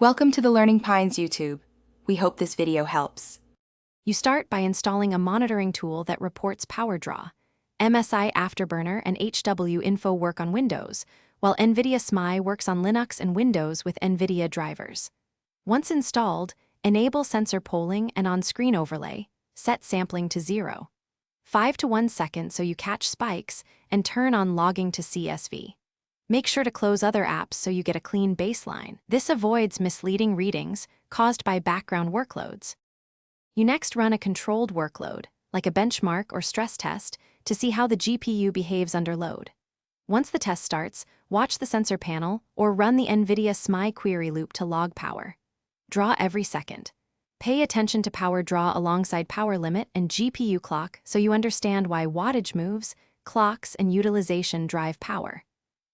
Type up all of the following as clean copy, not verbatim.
Welcome to the Learning Pines YouTube. We hope this video helps. You start by installing a monitoring tool that reports power draw. MSI Afterburner and HW Info work on Windows, while NVIDIA SMI works on Linux and Windows with NVIDIA drivers. Once installed, enable sensor polling and on-screen overlay, set sampling to 0. 5 to 1 second so you catch spikes, and turn on logging to CSV. Make sure to close other apps so you get a clean baseline. This avoids misleading readings caused by background workloads. You next run a controlled workload, like a benchmark or stress test, to see how the GPU behaves under load. Once the test starts, watch the sensor panel or run the NVIDIA SMI query loop to log power. Draw every second. Pay attention to power draw alongside power limit and GPU clock so you understand why wattage moves, clocks, and utilization drive power.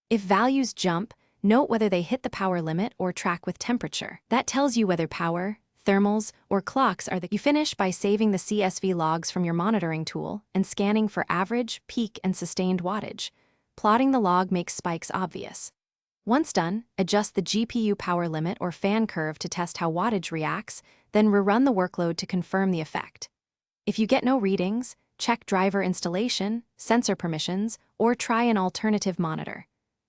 If values jump, note whether they hit the power limit or track with temperature. That tells you whether power, thermals, or clocks are You finish by saving the CSV logs from your monitoring tool and scanning for average, peak, and sustained wattage. Plotting the log makes spikes obvious. Once done, adjust the GPU power limit or fan curve to test how wattage reacts, then rerun the workload to confirm the effect. If you get no readings, check driver installation, sensor permissions, or try an alternative monitor.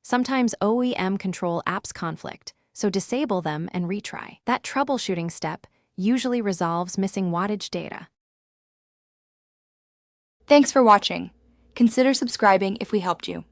Sometimes OEM control apps conflict, so disable them and retry. That troubleshooting step usually resolves missing wattage data. Thanks for watching. Consider subscribing if we helped you.